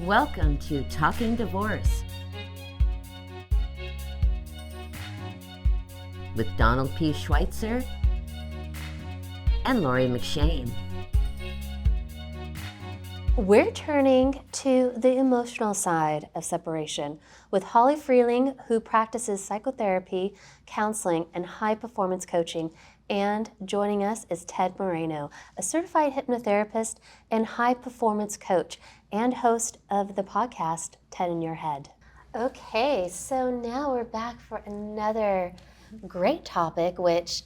Welcome to Talkin Divorce with Donald P. Schweitzer and Lori McShane. We're turning to the emotional side of separation with Holly Freeling, who practices psychotherapy, counseling, and high-performance coaching. And joining us is Ted Moreno, a certified hypnotherapist and high-performance coach and host of the podcast, Ted in Your Head. Okay, so now we're back for another great topic, which,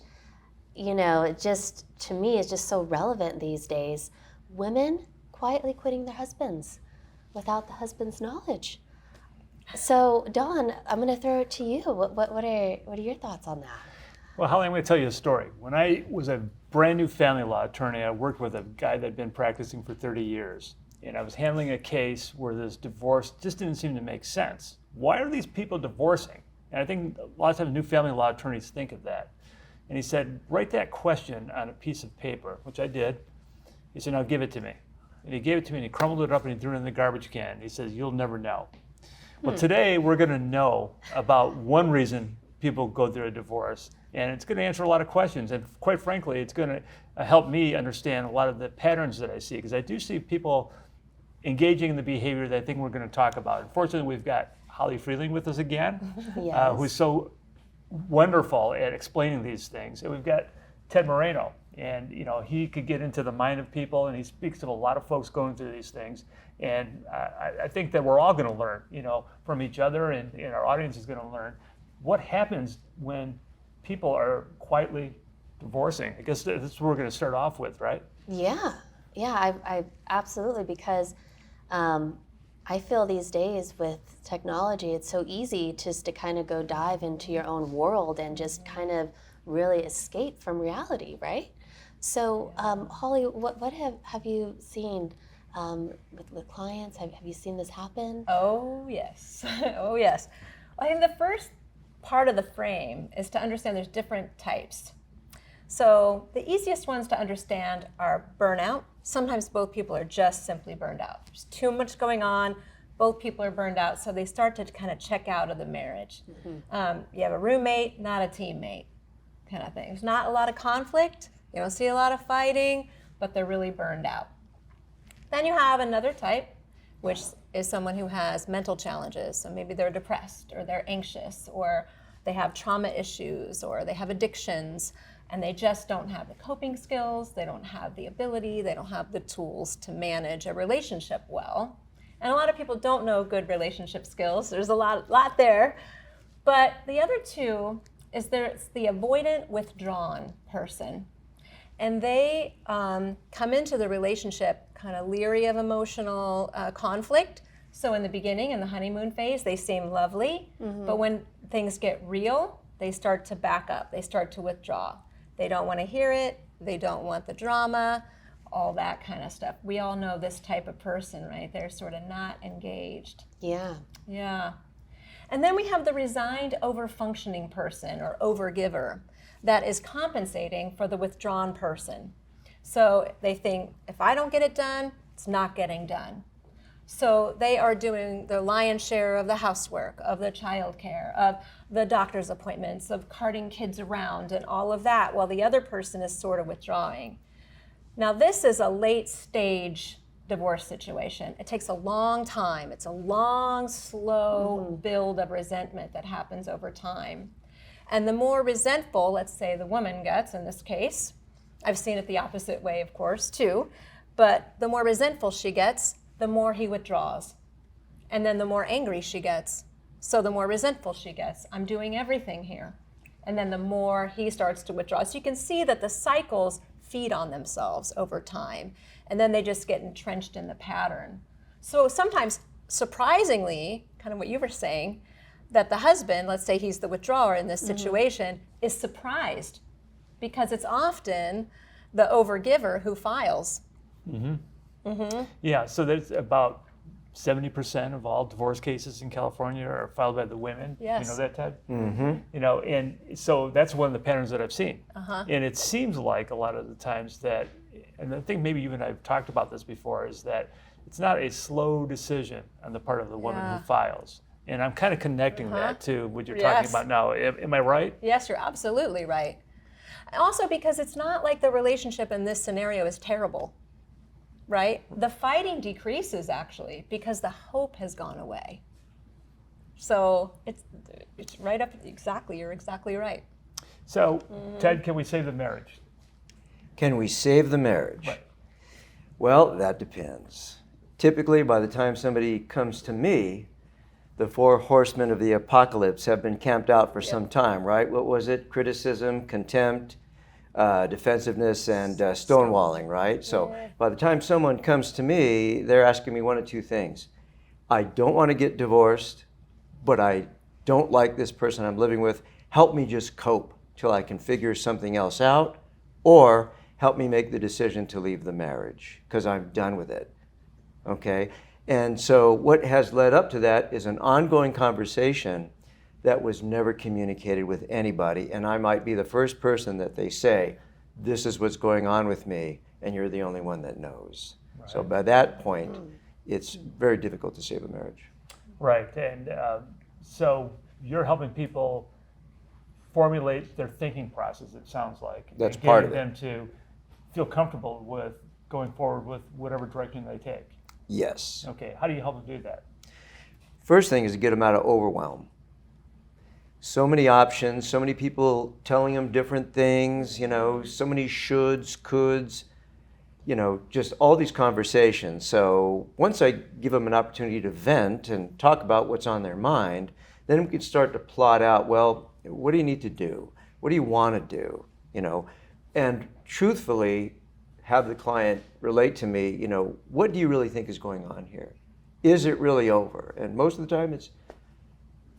just to me is just so relevant these days. Women quietly quitting their husbands without the husband's knowledge. So, Dawn, I'm going to throw it to you. What are your thoughts on that? Well, Holly, I'm going to tell you a story. When I was a brand new family law attorney, I worked with a guy that had been practicing for 30 years. And I was handling a case where this divorce just didn't seem to make sense. Why are these people divorcing? And I think a lot of times new family law attorneys think of that. And he said, write that question on a piece of paper, which I did. He said, now give it to me. And he gave it to me and he crumbled it up and he threw it in the garbage can. He says, you'll never know. Well, today we're going to know about one reason people go through a divorce. And it's going to answer a lot of questions. And quite frankly, it's going to help me understand a lot of the patterns that I see. Because I do see people engaging in the behavior that I think we're going to talk about. Unfortunately, we've got Holly Freeling with us again, Yes. who's so wonderful at explaining these things. And we've got Ted Moreno. And he could get into the mind of people, and he speaks to a lot of folks going through these things. And I think that we're all going to learn, from each other, and our audience is going to learn what happens when people are quietly divorcing. I guess that's what we're going to start off with, right? Yeah, I absolutely, because I feel these days with technology, it's so easy just to kind of go dive into your own world and just kind of really escape from reality, right? So, Holly, what have you seen with clients? Have you seen this happen? Oh, yes. Oh, yes. I think the first part of the frame is to understand there's different types. So the easiest ones to understand are burnout. Sometimes both people are just simply burned out. There's too much going on. Both people are burned out, so they start to kind of check out of the marriage. Mm-hmm. You have a roommate, not a teammate kind of thing. There's not a lot of conflict. You don't see a lot of fighting, but they're really burned out. Then you have another type, which is someone who has mental challenges. So maybe they're depressed, or they're anxious, or they have trauma issues, or they have addictions, and they just don't have the coping skills, they don't have the ability, they don't have the tools to manage a relationship well. And a lot of people don't know good relationship skills. There's a lot there. But the other two is there's the avoidant, withdrawn person. And they come into the relationship kind of leery of emotional conflict. So in the beginning, in the honeymoon phase, they seem lovely. Mm-hmm. But when things get real, they start to back up. They start to withdraw. They don't want to hear it. They don't want the drama, all that kind of stuff. We all know this type of person, right? They're sort of not engaged. Yeah. Yeah. And then we have the resigned, over-functioning person, or overgiver, that is compensating for the withdrawn person. So they think, if I don't get it done, it's not getting done. So they are doing the lion's share of the housework, of the childcare, of the doctor's appointments, of carting kids around and all of that, while the other person is sort of withdrawing. Now this is a late stage divorce situation. It takes a long time. It's a long, slow build of resentment that happens over time. And the more resentful, let's say, the woman gets in this case, I've seen it the opposite way, of course, too, but the more resentful she gets, the more he withdraws. And then the more angry she gets, so the more resentful she gets. I'm doing everything here. And then the more he starts to withdraw. So you can see that the cycles feed on themselves over time, and then they just get entrenched in the pattern. So sometimes, surprisingly, kind of what you were saying, that the husband, let's say he's the withdrawer in this situation, is surprised, because it's often the overgiver who files. Mm-hmm. Mm-hmm. Yeah, so there's about 70% of all divorce cases in California are filed by the women. Yes. You know that, Ted? Mm-hmm. And so that's one of the patterns that I've seen. Uh-huh. And it seems like a lot of the times that, and I think maybe you and I have talked about this before, is that it's not a slow decision on the part of the woman Yeah. who files. And I'm kind of connecting that to what you're talking Yes. about now. Am I right? Yes, you're absolutely right. Also, because it's not like the relationship in this scenario is terrible, right? The fighting decreases actually because the hope has gone away. So it's right up exactly. You're exactly right. So, Ted, can we save the marriage? Can we save the marriage? Right. Well, that depends. Typically, by the time somebody comes to me, the four horsemen of the apocalypse have been camped out for some time, right? What was it? Criticism, contempt, defensiveness, and stonewalling, right? So by the time someone comes to me, they're asking me one of two things. I don't want to get divorced, but I don't like this person I'm living with. Help me just cope till I can figure something else out, or help me make the decision to leave the marriage because I'm done with it, okay? And so what has led up to that is an ongoing conversation that was never communicated with anybody, and I might be the first person that they say, this is what's going on with me, and you're the only one that knows. Right. So by that point, it's very difficult to save a marriage. Right, and so you're helping people formulate their thinking process, it sounds like. That's and part of it. getting them to feel comfortable with going forward with whatever direction they take. Yes. Okay, how do you help them do that? First thing is to get them out of overwhelm. So many options, so many people telling them different things, so many shoulds, coulds, just all these conversations. So once I give them an opportunity to vent and talk about what's on their mind, then we can start to plot out, well, what do you need to do? What do you want to do? And truthfully, have the client relate to me, what do you really think is going on here? Is it really over? And most of the time it's,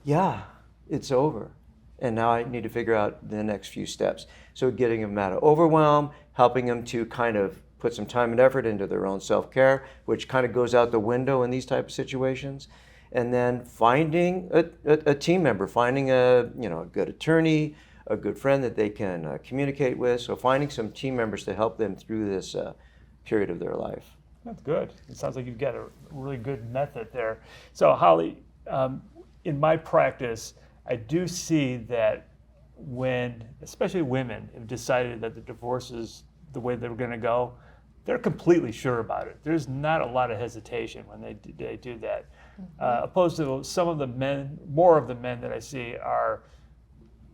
yeah, it's over. And now I need to figure out the next few steps. So getting them out of overwhelm, helping them to kind of put some time and effort into their own self-care, which kind of goes out the window in these type of situations. And then finding a team member, finding a good attorney, a good friend that they can communicate with. So finding some team members to help them through this period of their life. That's good. It sounds like you've got a really good method there. So Holly, in my practice, I do see that when, especially women, have decided that the divorce is the way they're going to go, they're completely sure about it. There's not a lot of hesitation when they do that. Opposed to some of the men, more of the men that I see are,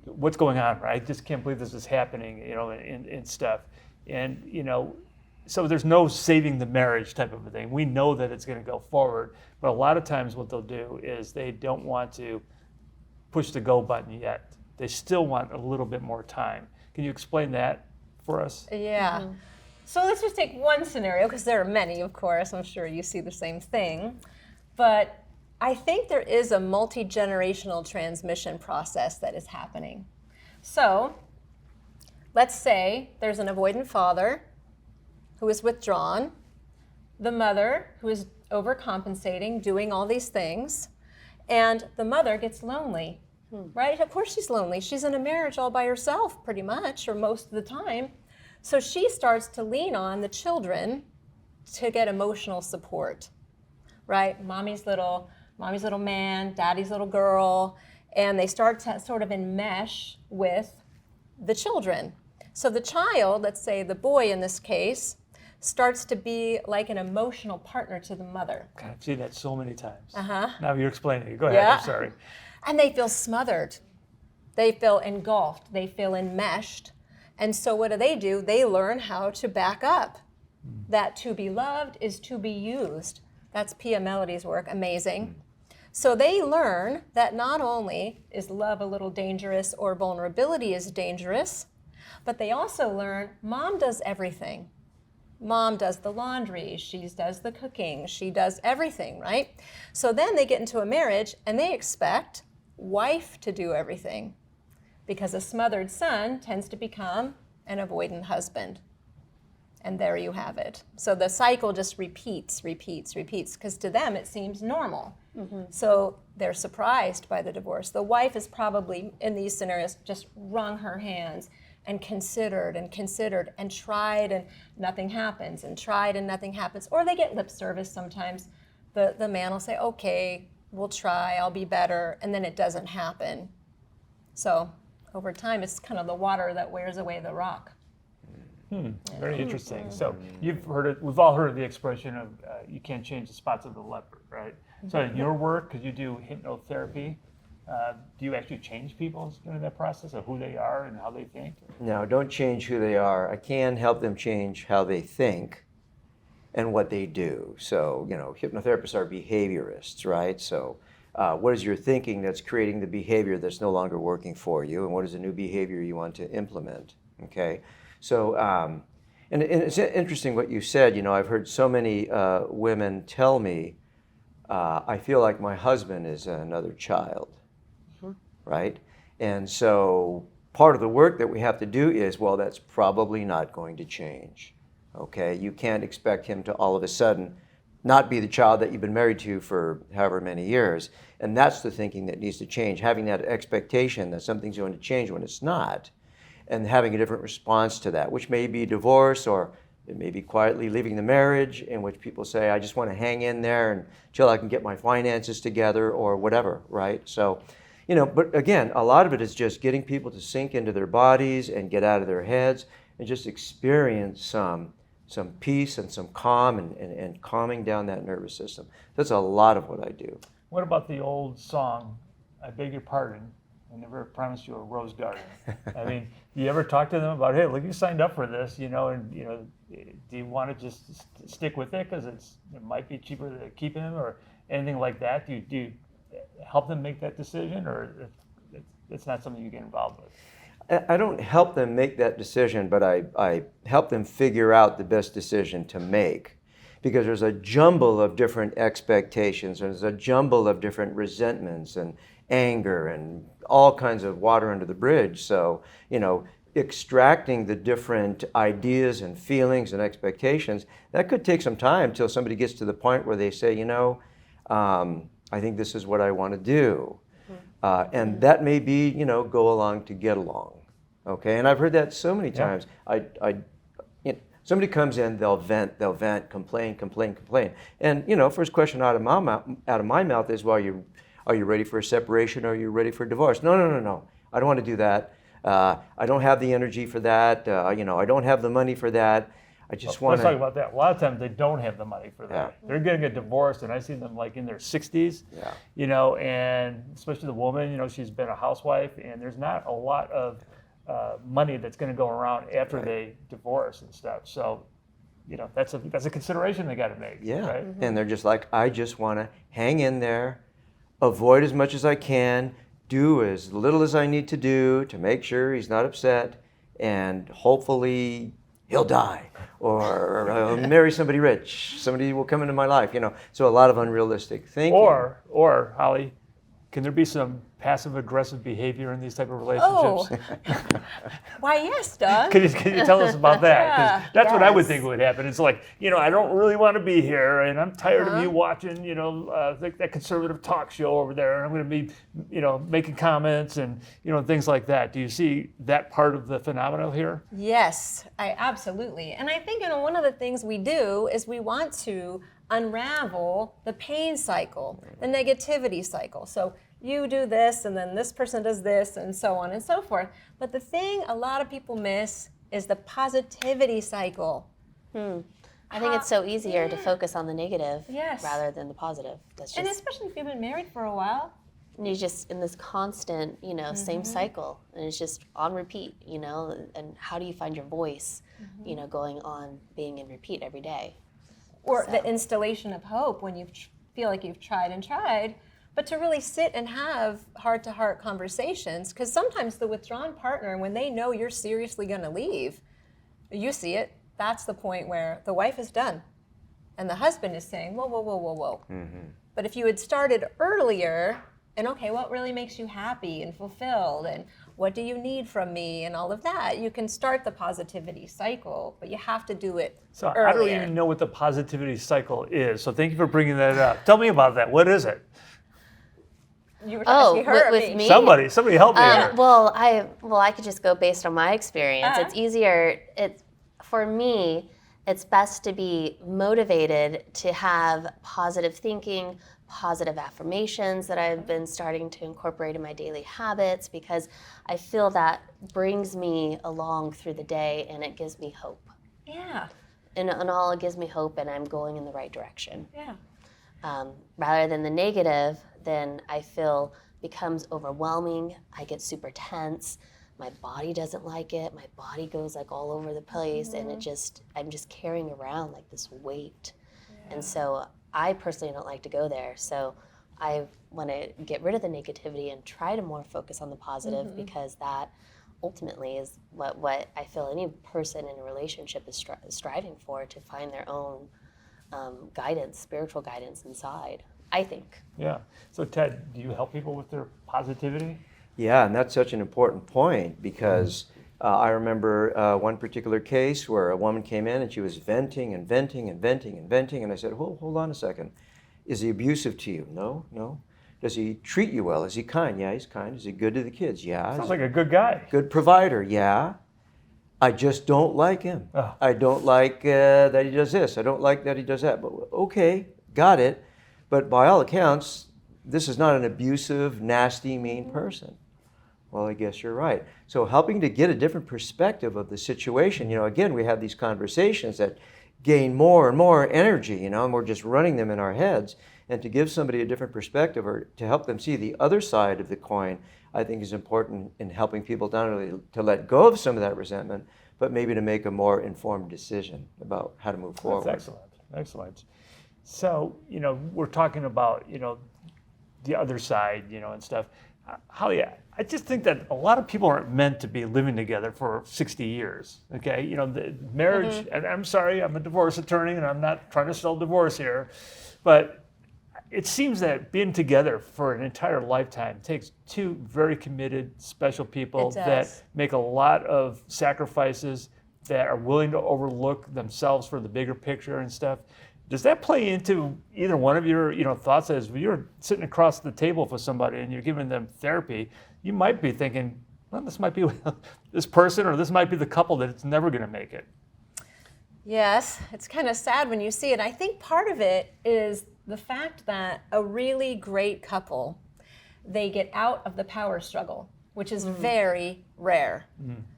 what's going on, right? I just can't believe this is happening, and stuff. And, so there's no saving the marriage type of a thing. We know that it's going to go forward, but a lot of times what they'll do is they don't want to push the go button yet. They still want a little bit more time. Can you explain that for us? Yeah. So let's just take one scenario, because there are many, of course. I'm sure you see the same thing. But I think there is a multi-generational transmission process that is happening. So let's say there's an avoidant father who is withdrawn, the mother who is overcompensating, doing all these things, and the mother gets lonely, right? Of course she's lonely. She's in a marriage all by herself pretty much, or most of the time. So she starts to lean on the children to get emotional support, right? Mommy's little man, daddy's little girl, and they start to sort of enmesh with the children. So the child, let's say the boy in this case, starts to be like an emotional partner to the mother. God, I've seen that so many times. Uh-huh. Now you're explaining it. Go ahead, I'm sorry. And they feel smothered. They feel engulfed. They feel enmeshed. And so what do? They learn how to back up. That to be loved is to be used. That's Pia Melody's work, amazing. So they learn that not only is love a little dangerous or vulnerability is dangerous, but they also learn mom does everything. Mom does the laundry, she does the cooking, she does everything, right? So then they get into a marriage and they expect wife to do everything, because a smothered son tends to become an avoidant husband. And there you have it. So the cycle just repeats, because to them it seems normal. So they're surprised by the divorce. The wife is probably, in these scenarios, just wrung her hands and considered and tried and nothing happens and tried and nothing happens. Or they get lip service sometimes. The man will say, okay, we'll try, I'll be better, and then it doesn't happen. So over time, it's kind of the water that wears away the rock. Very interesting. So you've heard it. We've all heard of the expression of you can't change the spots of the leopard, right? So in your work, because you do hypnotherapy, do you actually change people during that process of who they are and how they think? No, don't change who they are. I can help them change how they think and what they do. So, hypnotherapists are behaviorists, right? So what is your thinking that's creating the behavior that's no longer working for you, and what is the new behavior you want to implement, okay? So, and it's interesting what you said. I've heard so many women tell me, I feel like my husband is another child, right? And so part of the work that we have to do is, well, that's probably not going to change, okay? You can't expect him to all of a sudden not be the child that you've been married to for however many years. And that's the thinking that needs to change, having that expectation that something's going to change when it's not, and having a different response to that, which may be divorce, or it may be quietly leaving the marriage, in which people say, I just want to hang in there until I can get my finances together, or whatever, right? So, but again, a lot of it is just getting people to sink into their bodies and get out of their heads and just experience some peace and some calm and calming down that nervous system. That's a lot of what I do. What about the old song, I beg your pardon, I never promised you a rose garden? I mean, do you ever talk to them about, hey, look, you signed up for this, do you want to just stick with it because it might be cheaper to keep him, or anything like that? Do you help them make that decision, or it's not something you get involved with? I don't help them make that decision, but I help them figure out the best decision to make, because there's a jumble of different expectations, there's a jumble of different resentments and anger and all kinds of water under the bridge. So, extracting the different ideas and feelings and expectations, that could take some time till somebody gets to the point where they say, I think this is what I want to do. And that may be, go along to get along. Okay, and I've heard that so many times. Somebody comes in, they'll vent, complain. And first question out of my mouth is, well, are you ready for a separation? Or are you ready for a divorce? No. I don't want to do that. I don't have the energy for that. I don't have the money for that. I just want to. Let's talk about that. A lot of times they don't have the money for that. Yeah. They're getting a divorce, and I see them like in their 60s. Yeah. And especially the woman, she's been a housewife, and there's not a lot of money that's going to go around after they divorce and stuff. So, that's a consideration they got to make. Yeah. Right? Mm-hmm. And they're just like, I just want to hang in there, avoid as much as I can, do as little as I need to do to make sure he's not upset, and hopefully he'll die, or marry somebody rich. Somebody will come into my life, So a lot of unrealistic thinking. Or Holly, can there be some passive-aggressive behavior in these type of relationships? Oh, why, yes, Doug. Can you tell us about that? 'Cause that's what I would think would happen. It's like, I don't really want to be here, and I'm tired of you watching, that conservative talk show over there, and I'm going to be, making comments and, things like that. Do you see that part of the phenomenon here? Yes, I absolutely. And I think, one of the things we do is we want to unravel the pain cycle, the negativity cycle. So you do this, and then this person does this, and so on and so forth. But the thing a lot of people miss is the positivity cycle. I think it's so easier to focus on the negative Yes. rather than the positive. That's just, And especially if you've been married for a while. and you're just in this constant, same cycle, and it's just on repeat, and how do you find your voice, going on being in repeat every day? Or the installation of hope when you feel like you've tried and tried, but to really sit and have heart-to-heart conversations, because sometimes the withdrawn partner, when they know you're seriously going to leave, you see it, that's the point where the wife is done, and the husband is saying, whoa. Mm-hmm. But if you had started earlier, and okay, what really makes you happy and fulfilled, and what do you need from me, and all of that, you can start the positivity cycle, but you have to do it earlier. I don't even know what the positivity cycle is, so thank you for bringing that up. Tell me about that. What is it? You were Oh, asking her or with me? me? Somebody help me here. Well, I could just go based on my experience. Uh-huh. It's easier. For me, it's best to be motivated to have positive thinking, positive affirmations that I've been starting to incorporate in my daily habits, because I feel that brings me along through the day and it gives me hope. Yeah. And all, it gives me hope and I'm going in the right direction. Yeah. Rather than the negative, then I feel becomes overwhelming. I get super tense. My body doesn't like it. My body goes like all over the place, and I'm just carrying around like this weight. Yeah. And so I personally don't like to go there. So I want to get rid of the negativity and try to more focus on the positive, because that ultimately is what I feel any person in a relationship is striving for, to find their own guidance, spiritual guidance inside, I think. Yeah. So Ted, do you help people with their positivity? Yeah, and that's such an important point, because I remember one particular case where a woman came in and she was venting and venting and venting and venting, and I said, hold on a second. Is he abusive to you? No. Does he treat you well? Is he kind? Yeah, he's kind. Is he good to the kids? Yeah. Sounds like a good guy. Good provider? Yeah. I just don't like him. Oh. I don't like that he does this. I don't like that he does that. But okay, got it. But by all accounts, this is not an abusive, nasty, mean person. Well, I guess you're right. So helping to get a different perspective of the situation, again, we have these conversations that gain more and more energy, and we're just running them in our heads. And to give somebody a different perspective, or to help them see the other side of the coin, I think is important in helping people not only to let go of some of that resentment, but maybe to make a more informed decision about how to move forward. That's excellent. So, we're talking about, the other side, and stuff. Holly, I just think that a lot of people aren't meant to be living together for 60 years, okay? The marriage, and I'm sorry, I'm a divorce attorney and I'm not trying to sell divorce here, but it seems that being together for an entire lifetime takes two very committed, special people that make a lot of sacrifices, that are willing to overlook themselves for the bigger picture and stuff. Does that play into either one of your thoughts? As you're sitting across the table with somebody and you're giving them therapy, you might be thinking, well, this might be this person, or this might be the couple that it's never going to make it. Yes, it's kind of sad when you see it. I think part of it is the fact that a really great couple, they get out of the power struggle, which is very rare.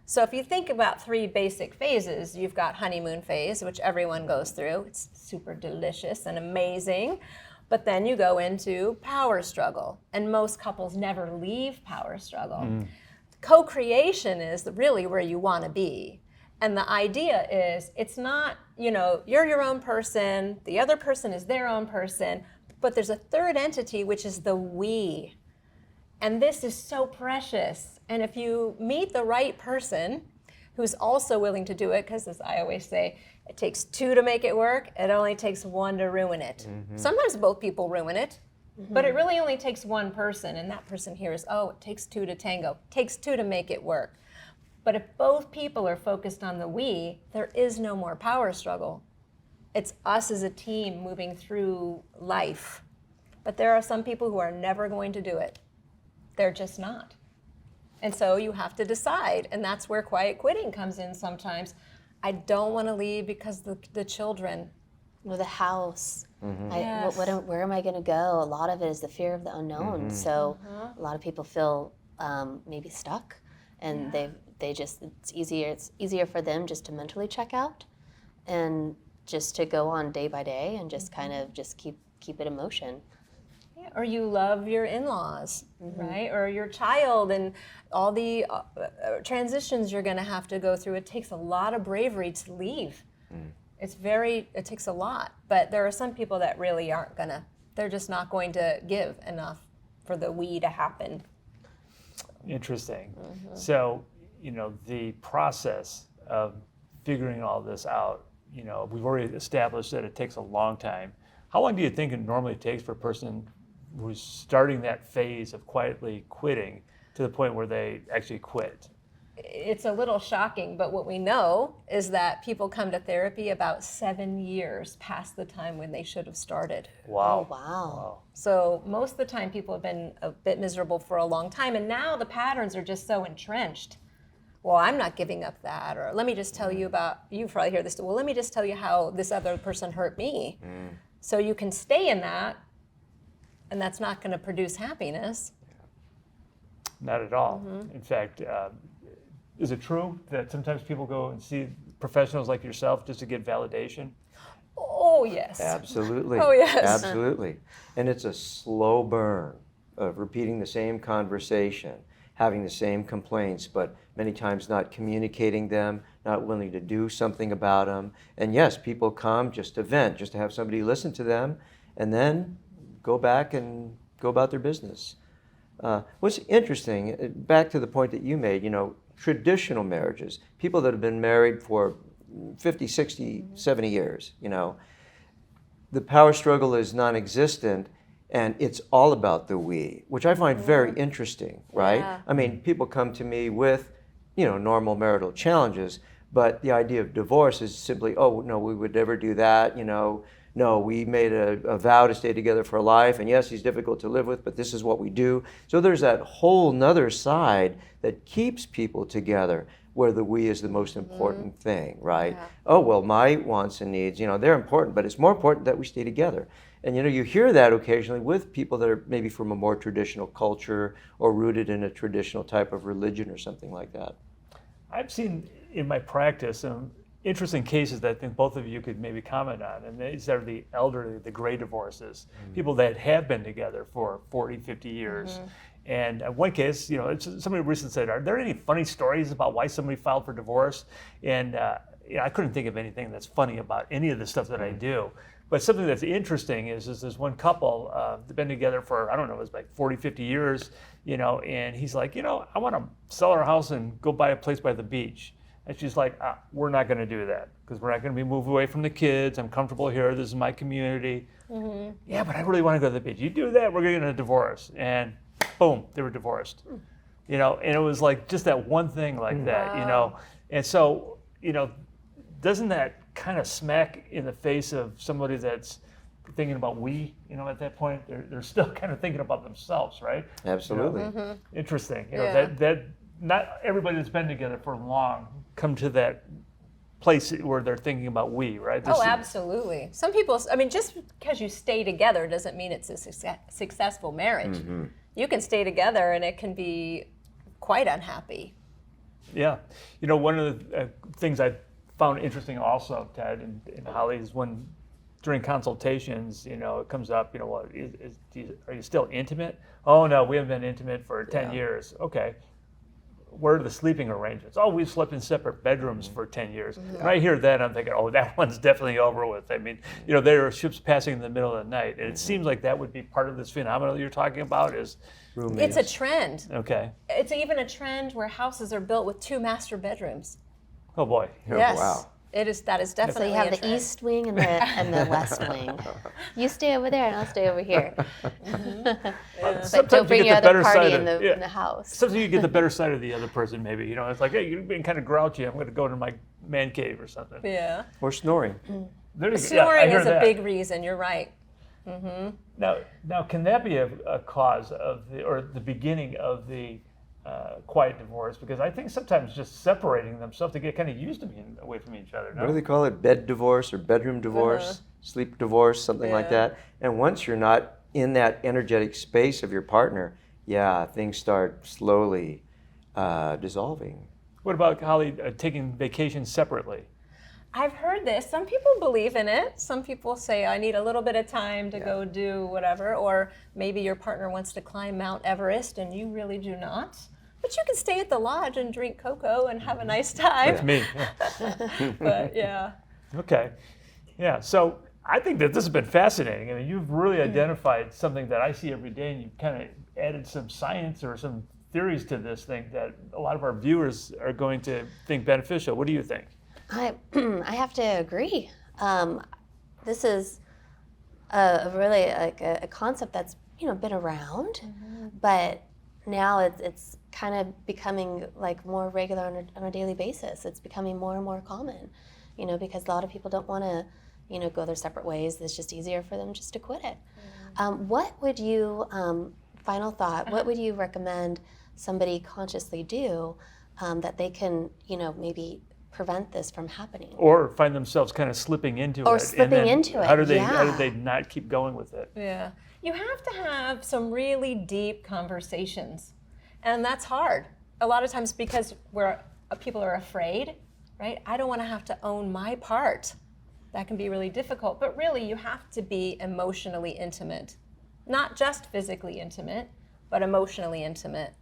So if you think about three basic phases, you've got honeymoon phase, which everyone goes through. It's super delicious and amazing. But then you go into power struggle, and most couples never leave power struggle. Co-creation is really where you want to be. And the idea is, it's not, you're your own person, the other person is their own person, but there's a third entity, which is the we. And this is so precious. And if you meet the right person who's also willing to do it, because as I always say, it takes two to make it work, it only takes one to ruin it. Sometimes both people ruin it, but it really only takes one person, and that person hears, it takes two to tango, it takes two to make it work. But if both people are focused on the we, there is no more power struggle. It's us as a team moving through life. But there are some people who are never going to do it. They're just not. And so you have to decide, and that's where quiet quitting comes in sometimes. I don't want to leave because the children. Or the house. Yes. Where am I going to go? A lot of it is the fear of the unknown. So a lot of people feel maybe stuck, and it's easier for them just to mentally check out, and just to go on day by day and just kind of just keep it in motion. Or you love your in-laws, right? Or your child, and all the transitions you're going to have to go through. It takes a lot of bravery to leave. It takes a lot. But there are some people that really aren't going to, they're just not going to give enough for the we to happen. Interesting. So, the process of figuring all this out, we've already established that it takes a long time. How long do you think it normally takes for a person who's starting that phase of quietly quitting to the point where they actually quit? it's a little shocking, but what we know is that people come to therapy about 7 years past the time when they should have started. Wow. Oh, wow. So most of the time people have been a bit miserable for a long time, and now the patterns are just so entrenched. Well, I'm not giving up that, or let me just tell you about, you probably hear this, well, let me just tell you how this other person hurt me. So you can stay in that, and that's not going to produce happiness. Not at all. In fact, is it true that sometimes people go and see professionals like yourself just to get validation? Oh, yes. Absolutely. Oh, yes. Absolutely. And it's a slow burn of repeating the same conversation, having the same complaints, but many times not communicating them, not willing to do something about them. And yes, people come just to vent, just to have somebody listen to them, and then go back and go about their business. What's interesting, back to the point that you made, traditional marriages, people that have been married for 50, 60, 70 years, the power struggle is non-existent, and it's all about the we, which I find very interesting, right? Yeah. I mean, people come to me with, normal marital challenges, but the idea of divorce is simply, oh, no, we would never do that, no, we made a vow to stay together for life, and yes, he's difficult to live with, but this is what we do. So there's that whole nother side that keeps people together, where the we is the most important thing, right? Yeah. Oh, well, my wants and needs, they're important, but it's more important that we stay together. And you hear that occasionally with people that are maybe from a more traditional culture or rooted in a traditional type of religion or something like that. I've seen in my practice some interesting cases that I think both of you could maybe comment on, and these are the elderly, the gray divorces, people that have been together for 40, 50 years. And in one case, somebody recently said, are there any funny stories about why somebody filed for divorce? And I couldn't think of anything that's funny about any of the stuff that I do. But something that's interesting is there's one couple, they've been together for, I don't know, it was like 40, 50 years, and he's like, I want to sell our house and go buy a place by the beach. And she's like, we're not going to do that because we're not going to be moved away from the kids. I'm comfortable here. This is my community. Yeah, but I really want to go to the beach. You do that, we're going to divorce. And boom, they were divorced. And it was like just that one thing like that, And so, doesn't that kind of smack in the face of somebody that's thinking about we, at that point? They're still kind of thinking about themselves, right? Absolutely. Interesting. Yeah. That not everybody that's been together for long come to that place where they're thinking about we, right? Oh, absolutely. Some people, just because you stay together doesn't mean it's a successful marriage. You can stay together and it can be quite unhappy. Yeah. One of the things I found interesting also, Ted and Holly, is when during consultations, it comes up, are you still intimate? Oh, no, we haven't been intimate for 10 years. Okay. Where are the sleeping arrangements? Oh, we've slept in separate bedrooms for 10 years. When I hear that, I'm thinking, oh, that one's definitely over with. I mean, there are ships passing in the middle of the night. And it seems like that would be part of this phenomenon that you're talking about is Roommates. It's a trend. Okay. It's even a trend where houses are built with 2 master bedrooms. Oh, boy. Oh, Yes. wow. That is definitely So you have a the trend. east wing and the west wing. You stay over there and I'll stay over here. But Sometimes don't you bring get your the other better party side in of- the house. Sometimes you get the better side of the other person, maybe. It's like, hey, you're being kind of grouchy. I'm going to go to my man cave or something. Yeah. Or snoring. There you go. Snoring I hear is a that. big reason. You're right. Now, can that be a cause of the beginning of the quiet divorce? Because I think sometimes just separating themselves, they get kind of used to being away from each other. No? What do they call it? Bed divorce or bedroom divorce, sleep divorce, something like Yeah. that. And once you're not in that energetic space of your partner, things start slowly dissolving. What about, Holly, taking vacations separately? I've heard this. Some people believe in it. Some people say, I need a little bit of time to go do whatever. Or maybe your partner wants to climb Mount Everest and you really do not. But you can stay at the lodge and drink cocoa and have a nice time. That's me. But yeah. Okay. Yeah. So I think that this has been fascinating. I mean, you've really identified something that I see every day, and you've kind of added some science or some theories to this thing that a lot of our viewers are going to think beneficial. What do you think? I have to agree. This is a really like a concept that's been around, but now it's kind of becoming like more regular on a daily basis. It's becoming more and more common, because a lot of people don't want to, go their separate ways. It's just easier for them just to quit it. What would you, final thought, what would you recommend somebody consciously do that they can, maybe prevent this from happening? Or find themselves kind of slipping into it. Or slipping into it, How do they not keep going with it? Yeah. You have to have some really deep conversations. And that's hard. A lot of times because people are afraid, right? I don't want to have to own my part. That can be really difficult. But really, you have to be emotionally intimate. Not just physically intimate, but emotionally intimate.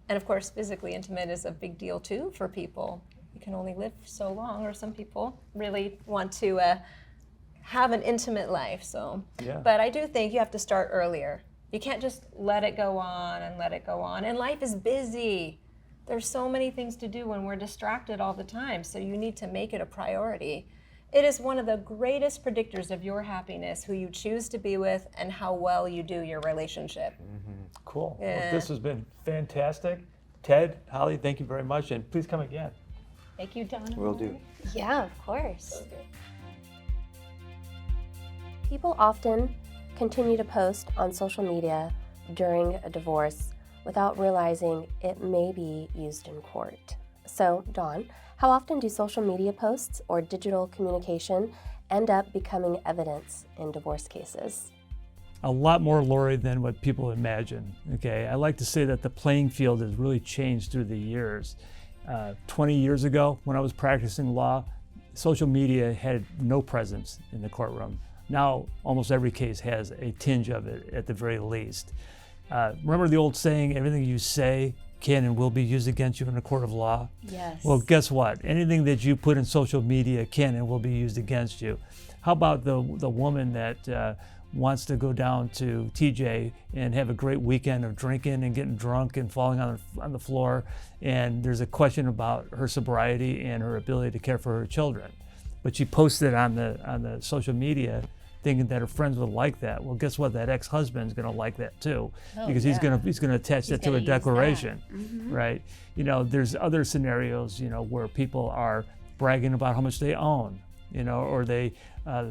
And of course, physically intimate is a big deal too for people. You can only live so long, or some people really want to have an intimate life. So, yeah. But I do think you have to start earlier. You can't just let it go on and let it go on. And life is busy. There's so many things to do when we're distracted all the time. So you need to make it a priority. It is one of the greatest predictors of your happiness, who you choose to be with and how well you do your relationship. Mm-hmm. Cool. Yeah. Well, this has been fantastic. Ted, Holly, thank you very much. And please come again. Thank you, Donna. Will do. Yeah, of course. Okay. People often continue to post on social media during a divorce without realizing it may be used in court. So, Dawn, how often do social media posts or digital communication end up becoming evidence in divorce cases? A lot more, Lori, than what people imagine. Okay, I like to say that the playing field has really changed through the years. 20 years ago, when I was practicing law, social media had no presence in the courtroom. Now, almost every case has a tinge of it at the very least. Remember the old saying, everything you say can and will be used against you in a court of law? Yes. Well, guess what? Anything that you put in social media can and will be used against you. How about the woman that wants to go down to TJ and have a great weekend of drinking and getting drunk and falling on the floor, and there's a question about her sobriety and her ability to care for her children, but she posted on the social media thinking that her friends would like that. Well, guess what? That ex-husband's going to like that too, because he's going to attach that to a declaration, right? There's other scenarios, where people are bragging about how much they own, or the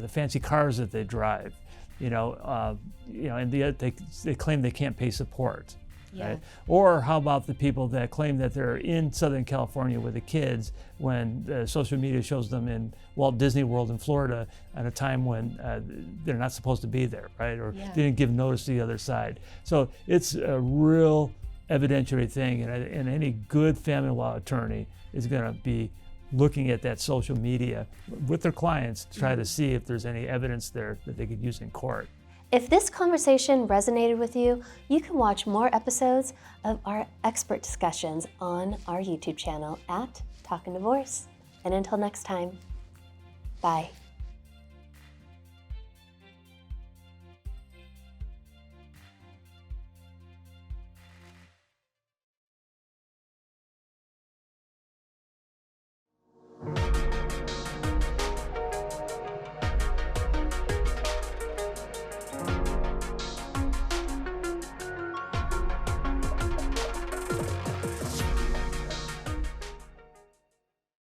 fancy cars that they drive, and they claim they can't pay support. Yeah. Right? Or how about the people that claim that they're in Southern California with the kids when social media shows them in Walt Disney World in Florida at a time when they're not supposed to be there, right? Or they didn't give notice to the other side. So it's a real evidentiary thing, and any good family law attorney is going to be looking at that social media with their clients to try to see if there's any evidence there that they could use in court. If this conversation resonated with you, you can watch more episodes of our expert discussions on our YouTube channel at Talkin Divorce. And until next time, bye.